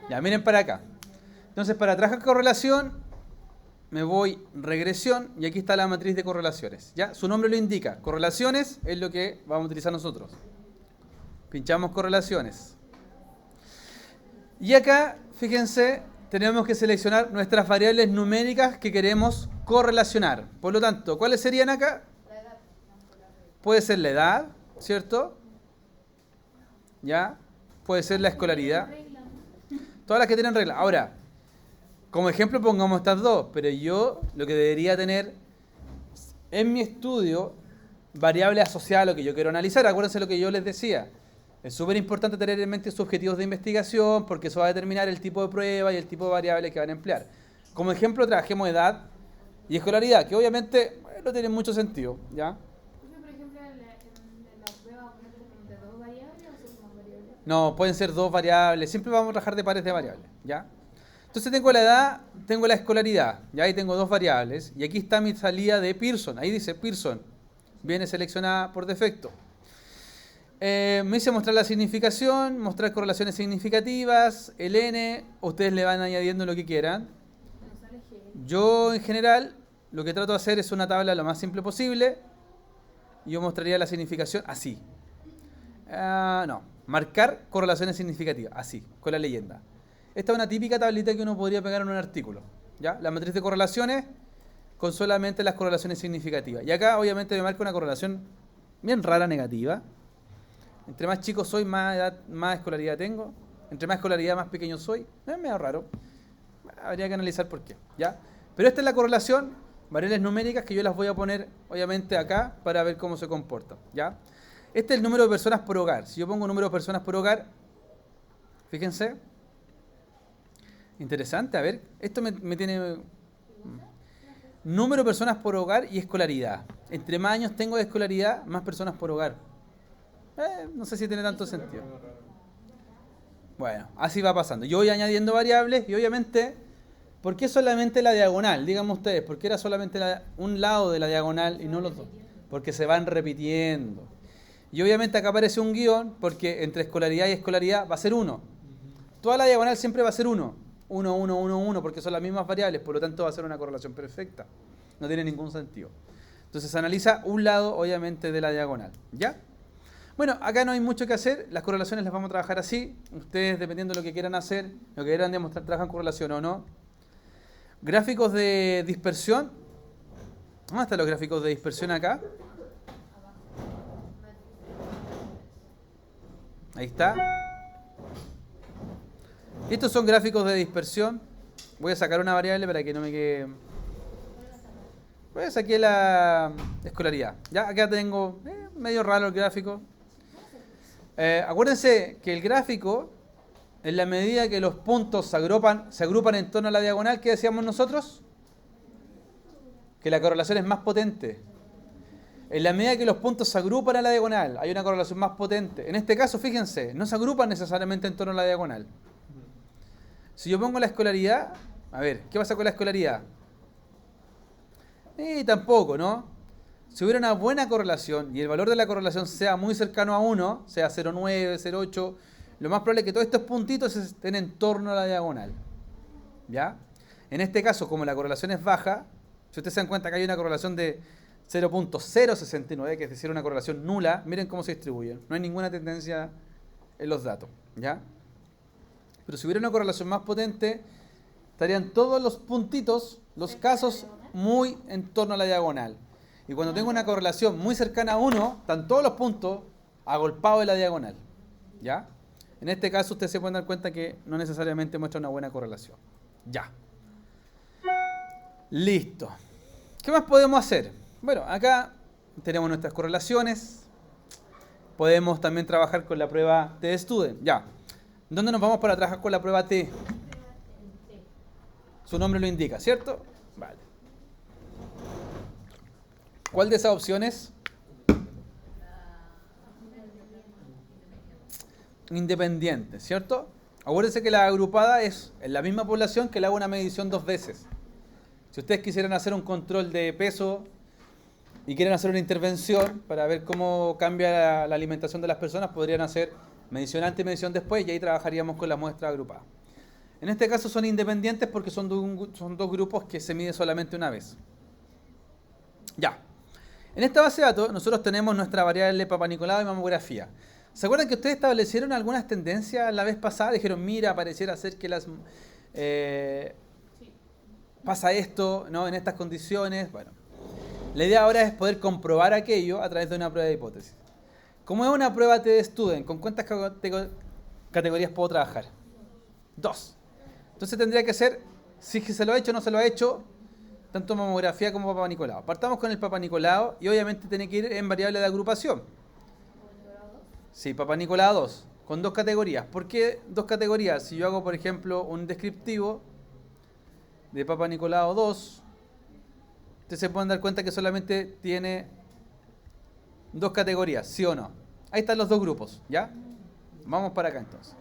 Ya, miren para acá. Entonces, para trabajar correlación, me voy regresión y aquí está la matriz de correlaciones. ¿Ya? Su nombre lo indica. Correlaciones es lo que vamos a utilizar nosotros. Pinchamos correlaciones. Y acá, fíjense, tenemos que seleccionar nuestras variables numéricas que queremos correlacionar. Por lo tanto, ¿cuáles serían acá? Puede ser la edad, ¿cierto? ¿Ya? Puede ser la escolaridad. Todas las que tienen regla. Ahora, como ejemplo pongamos estas dos, pero yo lo que debería tener en mi estudio, variable asociada a lo que yo quiero analizar. Acuérdense lo que yo les decía. Es súper importante tener en mente sus objetivos de investigación porque eso va a determinar el tipo de prueba y el tipo de variable que van a emplear. Como ejemplo, trabajemos edad y escolaridad, que obviamente no tiene mucho sentido, ¿ya? Por ejemplo, en la prueba, ¿de dos variables o son más variables? No, pueden ser dos variables. Siempre vamos a trabajar de pares de variables, ¿ya? Entonces tengo la edad, tengo la escolaridad, ¿ya? Ahí tengo dos variables. Y aquí está mi salida de Pearson. Ahí dice Pearson. Viene seleccionada por defecto. Me dice mostrar la significación, mostrar correlaciones significativas, el n, ustedes le van añadiendo lo que quieran. Yo en general lo que trato de hacer es una tabla lo más simple posible. Yo mostraría la significación así. No, marcar correlaciones significativas, así, con la leyenda. Esta es una típica tablita que uno podría pegar en un artículo. ¿Ya? La matriz de correlaciones con solamente las correlaciones significativas. Y acá obviamente me marca una correlación bien rara negativa. Entre más chico soy, más edad, más escolaridad tengo. Entre más escolaridad, más pequeño soy. Es medio raro. Habría que analizar por qué. ¿Ya? Pero esta es la correlación, variables numéricas que yo las voy a poner, obviamente, acá para ver cómo se comporta. ¿Ya? Este es el número de personas por hogar. Si yo pongo número de personas por hogar, fíjense. Interesante, a ver. Esto me tiene... Número de personas por hogar y escolaridad. Entre más años tengo de escolaridad, más personas por hogar. No sé si tiene tanto sentido. Bueno, así va pasando. Yo voy añadiendo variables y obviamente, ¿por qué solamente la diagonal? Díganme ustedes, ¿por qué era solamente un lado de la diagonal y no los dos? Porque se van repitiendo. Y obviamente acá aparece un guión porque entre escolaridad y escolaridad va a ser 1. Toda la diagonal siempre va a ser 1. 1, 1, 1, 1, porque son las mismas variables, por lo tanto va a ser una correlación perfecta. No tiene ningún sentido. Entonces se analiza un lado, obviamente, de la diagonal. ¿Ya? Bueno, acá no hay mucho que hacer, las correlaciones las vamos a trabajar así. Ustedes, dependiendo de lo que quieran hacer, lo que quieran demostrar, trabajan correlación o no. Gráficos de dispersión. ¿Dónde están los gráficos de dispersión acá? Ahí está. Estos son gráficos de dispersión. Voy a sacar una variable para que no me quede... Voy a sacar la escolaridad. Ya, acá tengo medio raro el gráfico. Acuérdense que el gráfico, en la medida que los puntos se agrupan en torno a la diagonal, ¿qué decíamos nosotros? Que la correlación es más potente. En la medida que los puntos se agrupan a la diagonal, hay una correlación más potente. En este caso, fíjense, no se agrupan necesariamente en torno a la diagonal. Si yo pongo la escolaridad, a ver, ¿qué pasa con la escolaridad? Tampoco, ¿no? Si hubiera una buena correlación y el valor de la correlación sea muy cercano a 1, sea 0,9, 0,8, lo más probable es que todos estos puntitos estén en torno a la diagonal. ¿Ya? En este caso, como la correlación es baja, si ustedes se dan cuenta que hay una correlación de 0.069, que es decir, una correlación nula, miren cómo se distribuyen. No hay ninguna tendencia en los datos. ¿Ya? Pero si hubiera una correlación más potente, estarían todos los puntitos, los casos, muy en torno a la diagonal. Y cuando tengo una correlación muy cercana a 1, están todos los puntos agolpados en la diagonal. ¿Ya? En este caso, ustedes se pueden dar cuenta que no necesariamente muestra una buena correlación. Ya. Listo. ¿Qué más podemos hacer? Bueno, acá tenemos nuestras correlaciones. Podemos también trabajar con la prueba T-Student. Ya. ¿Dónde nos vamos para trabajar con la prueba T? Su nombre lo indica, ¿cierto? Vale. ¿Cuál de esas opciones? Independiente, ¿cierto? Acuérdense que la agrupada es en la misma población que le hago una medición 2 veces. Si ustedes quisieran hacer un control de peso y quieren hacer una intervención para ver cómo cambia la alimentación de las personas, podrían hacer medición antes y medición después y ahí trabajaríamos con la muestra agrupada. En este caso son independientes porque son dos grupos que se miden solamente una vez. Ya. En esta base de datos nosotros tenemos nuestra variable Papa Nicolau y mamografía. ¿Se acuerdan que ustedes establecieron algunas tendencias la vez pasada? Dijeron, mira, pareciera ser que pasa esto, ¿no? En estas condiciones. Bueno, la idea ahora es poder comprobar aquello a través de una prueba de hipótesis. Como es una prueba TD-Student, ¿con cuántas categorías puedo trabajar? 2. Entonces tendría que ser, si se lo ha hecho o no se lo ha hecho, tanto mamografía como Papa Nicolau. Partamos con el Papa Nicolau y obviamente tiene que ir en variable de agrupación. Sí, Papa Nicolau 2, con 2 categorías. ¿Por qué 2 categorías? Si yo hago, por ejemplo, un descriptivo de Papa Nicolau 2, ustedes se pueden dar cuenta que solamente tiene 2 categorías, ¿sí o no? Ahí están los 2 grupos, ¿ya? Vamos para acá entonces.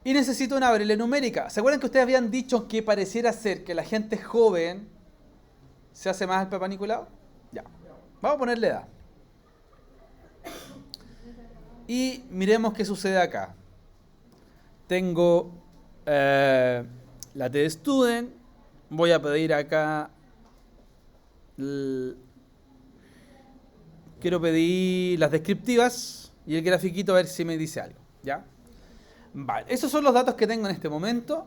Y necesito una variable numérica. ¿Se acuerdan que ustedes habían dicho que pareciera ser que la gente joven se hace más al Papa Nicolau? Ya. Vamos a ponerle edad. Y miremos qué sucede acá. Tengo la TD-Student. Voy a pedir acá. Quiero pedir las descriptivas y el grafiquito a ver si me dice algo. ¿Ya? Vale, esos son los datos que tengo en este momento.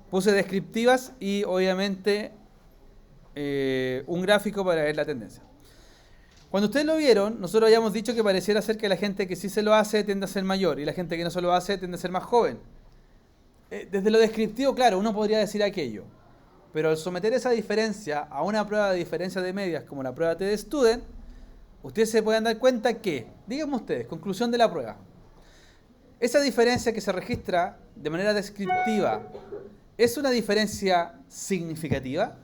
Puse descriptivas y obviamente un gráfico para ver la tendencia. Cuando ustedes lo vieron, nosotros habíamos dicho que pareciera ser que la gente que sí se lo hace tiende a ser mayor y la gente que no se lo hace tiende a ser más joven. Desde lo descriptivo, claro, uno podría decir aquello. Pero al someter esa diferencia a una prueba de diferencia de medias como la prueba TD-Student, ustedes se pueden dar cuenta que, díganme ustedes, conclusión de la prueba. Esa diferencia que se registra de manera descriptiva, ¿es una diferencia significativa?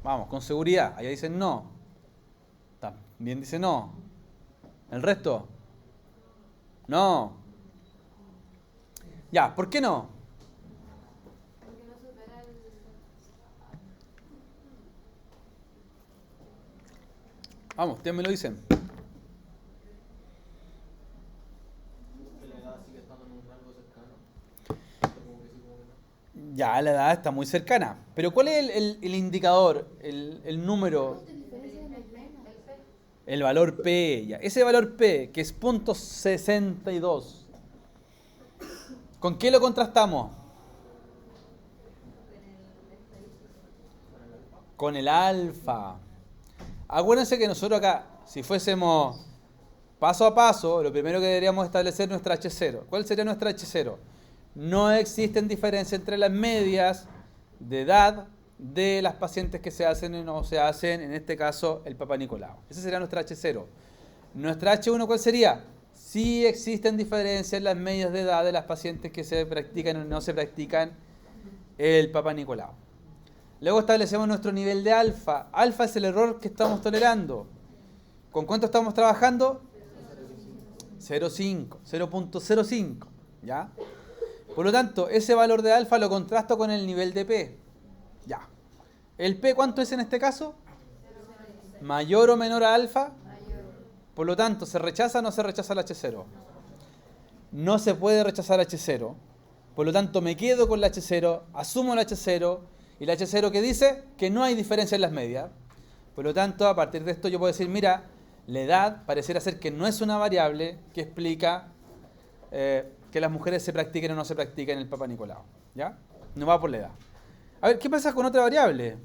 Vamos, con seguridad. Allá dicen no. También dice no. ¿El resto? No. Ya, ¿por qué no? Vamos, ustedes me lo dicen. Ya, la edad está muy cercana. Pero ¿cuál es el indicador, el número? El valor P. Ya. Ese valor P, que es .62. ¿Con qué lo contrastamos? Con el alfa. Acuérdense que nosotros acá, si fuésemos paso a paso, lo primero que deberíamos establecer es nuestra H0. ¿Cuál sería nuestra H0? No existen diferencias entre las medias de edad de las pacientes que se hacen o no se hacen, en este caso el Papa Nicolau. Esa sería nuestra H0. Nuestra H1, ¿cuál sería? Sí existen diferencias en las medias de edad de las pacientes que se practican o no se practican el Papa Nicolau. Luego establecemos nuestro nivel de alfa. Alfa es el error que estamos tolerando. ¿Con cuánto estamos trabajando? 0.05. ¿Ya? Por lo tanto, ese valor de alfa lo contrasto con el nivel de P. Ya. ¿El P cuánto es en este caso? ¿Mayor o menor a alfa? Por lo tanto, ¿se rechaza o no se rechaza el H0? No se puede rechazar H0. Por lo tanto, me quedo con la H0, asumo el H0, y la H0 que dice que no hay diferencia en las medias. Por lo tanto, a partir de esto yo puedo decir, mira, la edad pareciera ser que no es una variable que explica que las mujeres se practiquen o no se practiquen el Papa Nicolau. ¿Ya? No va por la edad. A ver, ¿qué pasa con otra variable?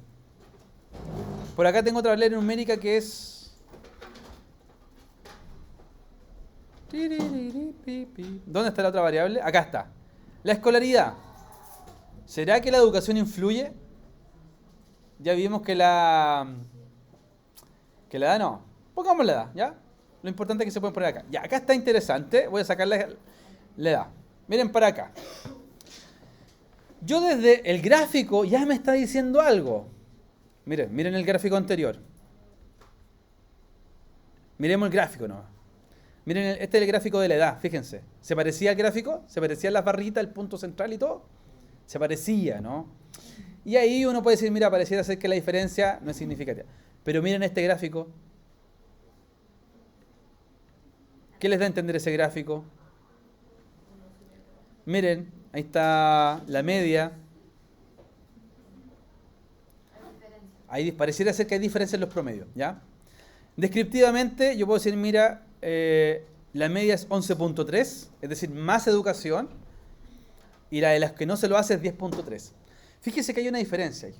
Por acá tengo otra variable numérica que es... ¿Dónde está la otra variable? Acá está. La escolaridad. ¿Será que la educación influye? Ya vimos que la edad no. Pongamos la edad, ¿ya? Lo importante es que se pueden poner acá. Ya, acá está interesante. Voy a sacar la edad. Miren para acá. Yo desde el gráfico ya me está diciendo algo. Miren el gráfico anterior. Miremos el gráfico, ¿no? Miren, este es el gráfico de la edad, fíjense. ¿Se parecía al gráfico? ¿Se parecían las barritas, el punto central y todo? Se parecía, ¿no? Y ahí uno puede decir, mira, pareciera ser que la diferencia no es significativa. Pero miren este gráfico. ¿Qué les da a entender ese gráfico? Miren, ahí está la media. Ahí pareciera ser que hay diferencia en los promedios, ¿ya? Descriptivamente, yo puedo decir, mira, la media es 11.3, es decir, más educación, y la de las que no se lo hace es 10.3. Fíjese que hay una diferencia ahí.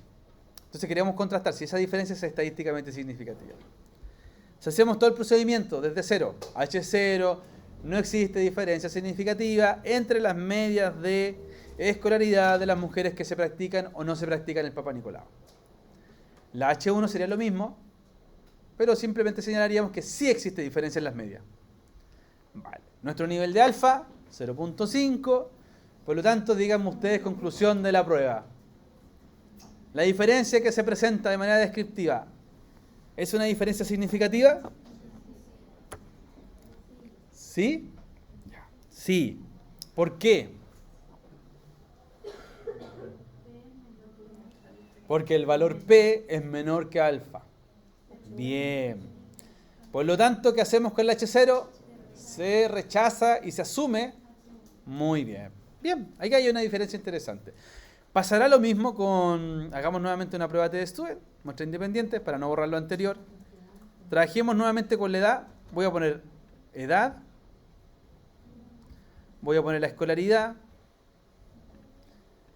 Entonces queríamos contrastar si esa diferencia es estadísticamente significativa. Si hacemos todo el procedimiento desde 0 a H0, no existe diferencia significativa entre las medias de escolaridad de las mujeres que se practican o no se practican el Papa Nicolau. La H1 sería lo mismo, pero simplemente señalaríamos que sí existe diferencia en las medias. Vale. Nuestro nivel de alfa, 0.5. Por lo tanto, díganme ustedes conclusión de la prueba. La diferencia que se presenta de manera descriptiva, ¿es una diferencia significativa? ¿Sí? Sí. ¿Por qué? Porque el valor P es menor que alfa. Bien. Por lo tanto, ¿qué hacemos con el H0? Se rechaza y se asume. Muy bien. Bien, aquí hay una diferencia interesante. Pasará lo mismo con... Hagamos nuevamente una prueba de Student, muestra independiente, para no borrar lo anterior. Trabajemos nuevamente con la edad. Voy a poner edad. Voy a poner la escolaridad.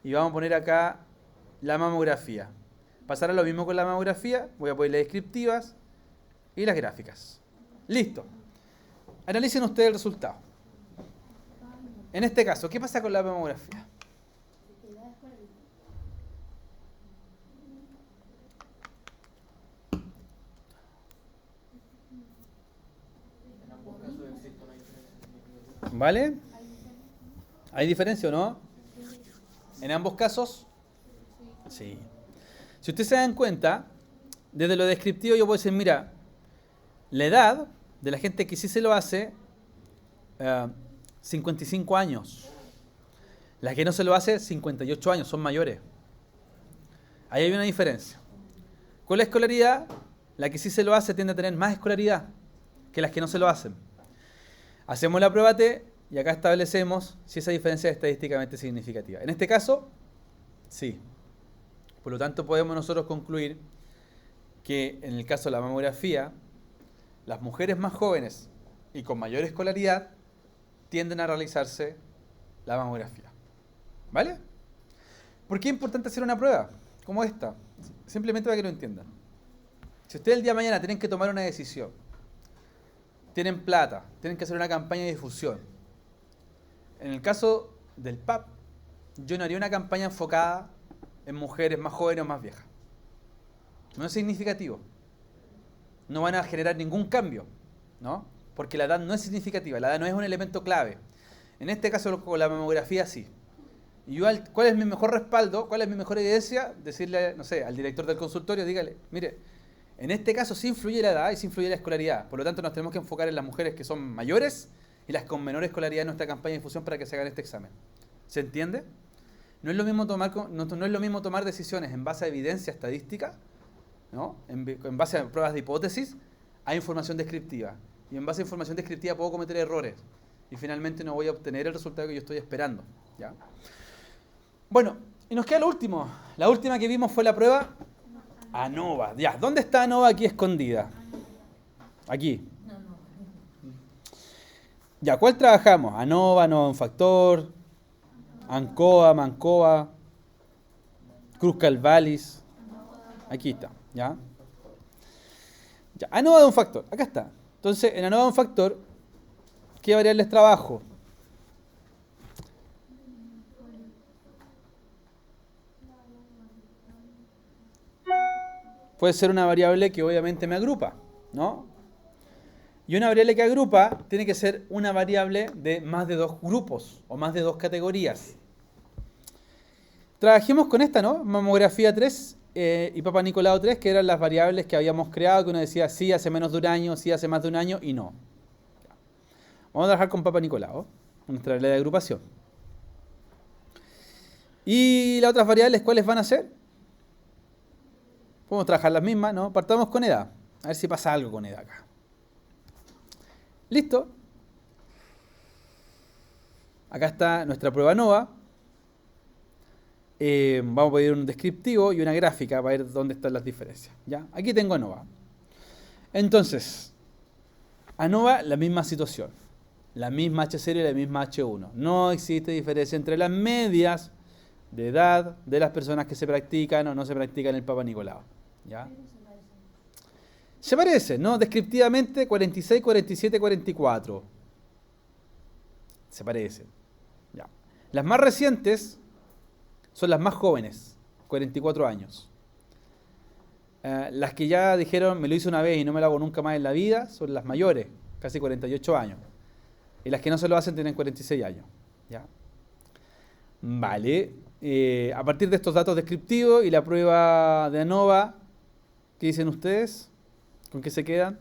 Y vamos a poner acá la mamografía. Pasará lo mismo con la mamografía. Voy a poner las descriptivas y las gráficas. Listo. Analicen ustedes el resultado. En este caso, ¿qué pasa con la mamografía? ¿Vale? ¿Hay diferencia o no? ¿En ambos casos? Sí. Si ustedes se dan cuenta, desde lo descriptivo yo puedo decir, mira, la edad de la gente que sí se lo hace, 55 años. La que no se lo hace, 58 años, son mayores. Ahí hay una diferencia. Con la escolaridad, la que sí se lo hace tiende a tener más escolaridad que las que no se lo hacen. Hacemos la prueba T y acá establecemos si esa diferencia es estadísticamente significativa. En este caso, sí. Por lo tanto, podemos nosotros concluir que en el caso de la mamografía, las mujeres más jóvenes y con mayor escolaridad tienden a realizarse la mamografía. ¿Vale? ¿Por qué es importante hacer una prueba como esta? Simplemente para que lo entiendan. Si ustedes el día de mañana tienen que tomar una decisión, tienen plata, tienen que hacer una campaña de difusión. En el caso del PAP, yo no haría una campaña enfocada en mujeres más jóvenes o más viejas. No es significativo. No van a generar ningún cambio, ¿no? Porque la edad no es significativa, la edad no es un elemento clave. En este caso, con la mamografía, sí. Y yo, ¿cuál es mi mejor respaldo? ¿Cuál es mi mejor evidencia? Decirle, no sé, al director del consultorio, dígale, mire, en este caso sí influye la edad y sí influye la escolaridad. Por lo tanto, nos tenemos que enfocar en las mujeres que son mayores y las con menor escolaridad en nuestra campaña de difusión para que se hagan este examen. ¿Se entiende? No es lo mismo tomar decisiones en base a evidencia estadística, ¿no? En base a pruebas de hipótesis, a información descriptiva. Y en base a información descriptiva puedo cometer errores. Y finalmente no voy a obtener el resultado que yo estoy esperando, ¿ya? Bueno, y nos queda lo último. La última que vimos fue la prueba ANOVA. Ya, ¿dónde está ANOVA aquí escondida? Aquí. Ya, ¿cuál trabajamos? ANOVA, ANOVA un factor, ANCOA, MANCOA, Cruz-Calvalis. Aquí está, ¿ya? Ya, ANOVA de un factor, acá está. Entonces, en ANOVA de un factor, ¿qué variables trabajo? Puede ser una variable que obviamente me agrupa, ¿no? Y una variable que agrupa tiene que ser una variable de más de dos grupos o más de dos categorías. Trabajemos con esta, ¿no? Mamografía 3 y Papa Nicolau 3, que eran las variables que habíamos creado, que uno decía sí hace menos de un año, sí hace más de un año y no. Vamos a trabajar con Papa Nicolau, nuestra variable de agrupación. ¿Y las otras variables cuáles van a ser? Podemos trabajar las mismas, ¿no? Partamos con edad. A ver si pasa algo con edad acá. ¿Listo? Acá está nuestra prueba ANOVA. Vamos a pedir un descriptivo y una gráfica para ver dónde están las diferencias. ¿Ya? Aquí tengo ANOVA. Entonces, ANOVA, la misma situación. La misma H0 y la misma H1. No existe diferencia entre las medias de edad de las personas que se practican o no se practican el Papa Nicolau. ¿Ya? Se parece, ¿no? Descriptivamente 46, 47, 44. Se parecen. Ya. Las más recientes son las más jóvenes, 44 años. Las que ya dijeron, me lo hice una vez y no me lo hago nunca más en la vida, son las mayores, casi 48 años. Y las que no se lo hacen tienen 46 años. ¿Ya? Vale. A partir de estos datos descriptivos y la prueba de ANOVA, ¿qué dicen ustedes? ¿Con qué se quedan?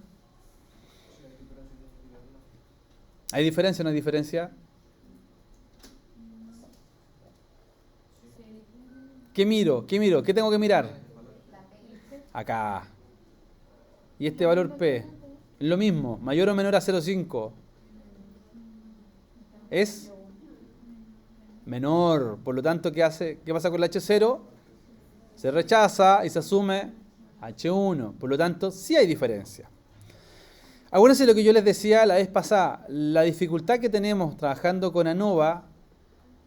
¿Hay diferencia o no hay diferencia? ¿Qué miro? ¿Qué miro? ¿Qué tengo que mirar? Acá. ¿Y este valor P? Lo mismo, mayor o menor a 0,5. Es menor. Por lo tanto, ¿qué hace? ¿Qué pasa con la H0? Se rechaza y se asume H1. Por lo tanto, sí hay diferencia. Acuérdense lo que yo les decía la vez pasada. La dificultad que tenemos trabajando con ANOVA,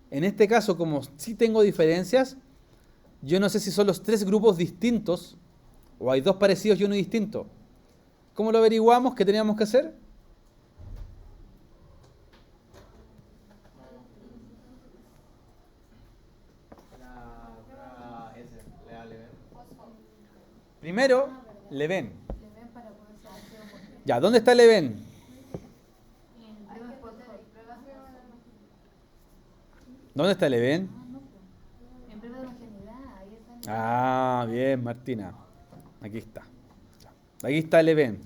en este caso, como sí tengo diferencias, yo no sé si son los 3 grupos distintos o hay 2 parecidos y uno distinto. ¿Cómo lo averiguamos? ¿Qué teníamos que hacer? Primero, Leven. Ya, ¿dónde está Leven? ¿Dónde está Leven? Ah, bien, Martina. Aquí está. Aquí está Leven.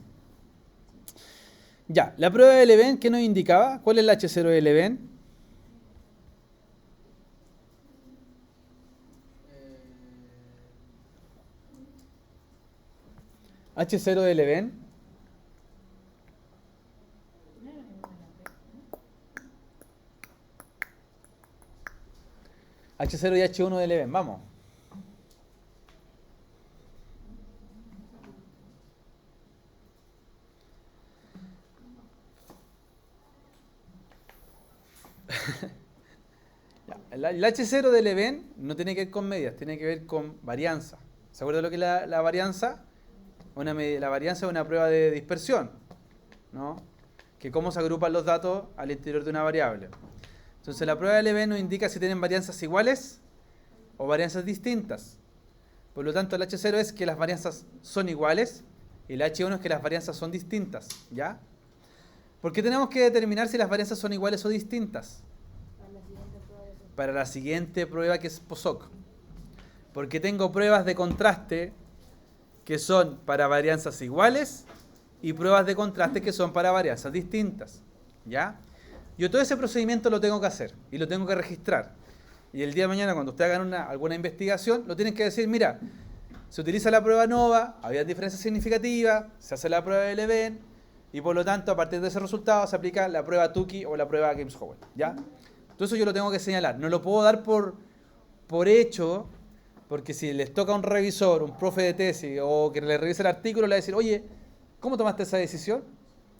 Ya, la prueba de Leven, ¿qué nos indicaba? ¿Cuál es la H0 de Leven? H0 de Leven. H0 y H1 de Leven, vamos. El H0 de Leven no tiene que ver con medias, tiene que ver con varianza. ¿Se acuerdan lo que es la varianza? La varianza es una prueba de dispersión, ¿no? Que cómo se agrupan los datos al interior de una variable. Entonces la prueba de Leven nos indica si tienen varianzas iguales o varianzas distintas. Por lo tanto, el H0 es que las varianzas son iguales y el H1 es que las varianzas son distintas, ¿ya? ¿Por qué tenemos que determinar si las varianzas son iguales o distintas? Para la siguiente prueba que es POSOC. Porque tengo pruebas de contraste que son para varianzas iguales y pruebas de contraste que son para varianzas distintas. ¿Ya? Yo todo ese procedimiento lo tengo que hacer y lo tengo que registrar. Y el día de mañana, cuando ustedes hagan alguna investigación, lo tienen que decir, mira, se utiliza la prueba ANOVA, había diferencias significativas, se hace la prueba de Leven, y por lo tanto, a partir de ese resultado, se aplica la prueba Tukey o la prueba James-Howell. ¿Ya? Todo eso yo lo tengo que señalar. No lo puedo dar por hecho, porque si les toca a un revisor, un profe de tesis, o que le revise el artículo, le va a decir, oye, ¿cómo tomaste esa decisión?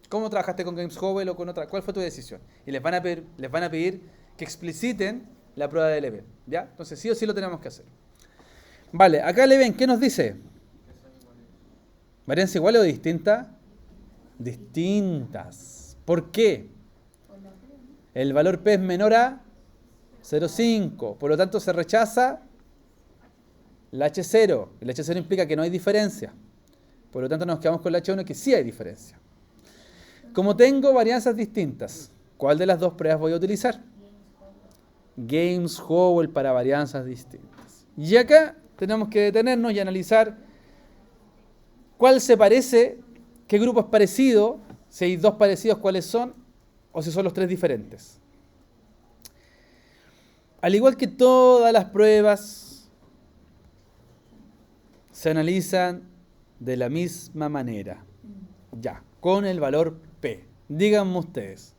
¿Cómo trabajaste con James-Howell o con otra? ¿Cuál fue tu decisión? Y les van a pedir que expliciten la prueba de Leven. ¿Ya? Entonces sí o sí lo tenemos que hacer. Vale, acá Leven, ¿qué nos dice? ¿Varianza igual o distinta? Distintas. ¿Por qué? El valor P es menor a 0,5. Por lo tanto se rechaza la H0. El H0 implica que no hay diferencia. Por lo tanto nos quedamos con la H1 que sí hay diferencia. Como tengo varianzas distintas, ¿cuál de las dos pruebas voy a utilizar? James-Howell para varianzas distintas. Y acá tenemos que detenernos y analizar cuál se parece, qué grupo es parecido, si hay 2 parecidos, cuáles son, o si son los 3 diferentes. Al igual que todas las pruebas, se analizan de la misma manera. Ya, con el valor P. Díganme ustedes,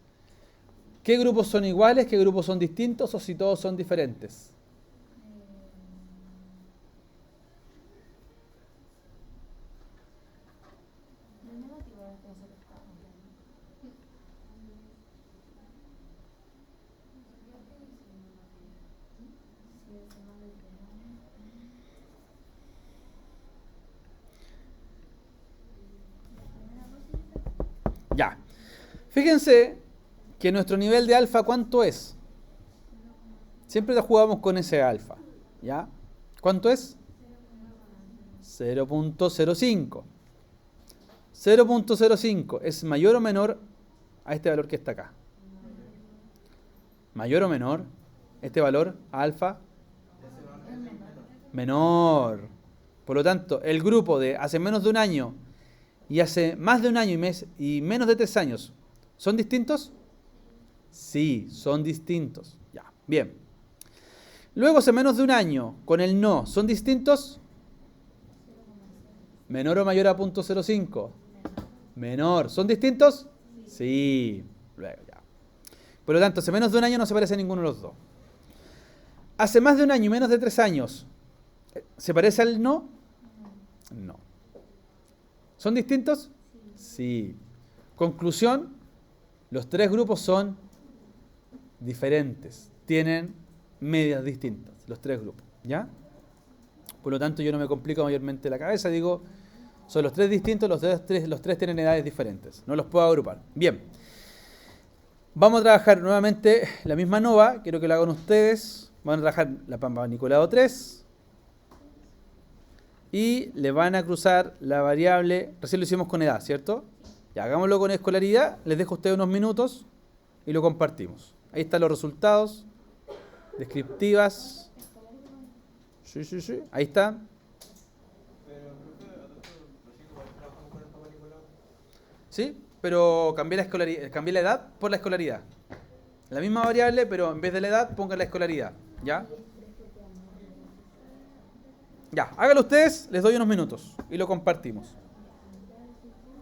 ¿Qué grupos son iguales? ¿Qué grupos son distintos? ¿O si todos son diferentes? No es negativo la clase que estábamos viendo. Sí, es más de 3 años. La primera cosa Ya. Fíjense que nuestro nivel de alfa, ¿cuánto es? Siempre jugamos con ese alfa. ¿Ya? ¿Cuánto es? 0.05. 0.05 es mayor o menor a este valor que está acá. Mayor o menor, este valor alfa, menor. Por lo tanto, el grupo de hace menos de un año y hace más de un año y menos de 3 años, ¿son distintos? Sí, son distintos. Ya, bien. Luego, hace menos de un año, con el no, ¿son distintos? ¿Menor o mayor a 0.05? Menor. ¿Son distintos? Sí. Luego, ya. Por lo tanto, hace menos de un año no se parece a ninguno de los dos. Hace más de un año y menos de 3 años, ¿se parece al no? No. ¿Son distintos? Sí. Conclusión, los 3 grupos son diferentes. Tienen medias distintas, los 3 grupos. ¿Ya? Por lo tanto, yo no me complico mayormente la cabeza, digo, son los 3 distintos, los tres tienen edades diferentes. No los puedo agrupar. Bien. Vamos a trabajar nuevamente la misma nova, quiero que lo hagan ustedes. Van a trabajar la Pampa Nicolau 3 y le van a cruzar la variable, recién lo hicimos con edad, ¿cierto? Ya, hagámoslo con escolaridad, les dejo a ustedes unos minutos y lo compartimos. Ahí están los resultados, descriptivas. Sí, ahí está. Sí, pero cambié la edad por la escolaridad. La misma variable, pero en vez de la edad, pongan la escolaridad. ¿Ya? Ya, háganlo ustedes, les doy unos minutos y lo compartimos.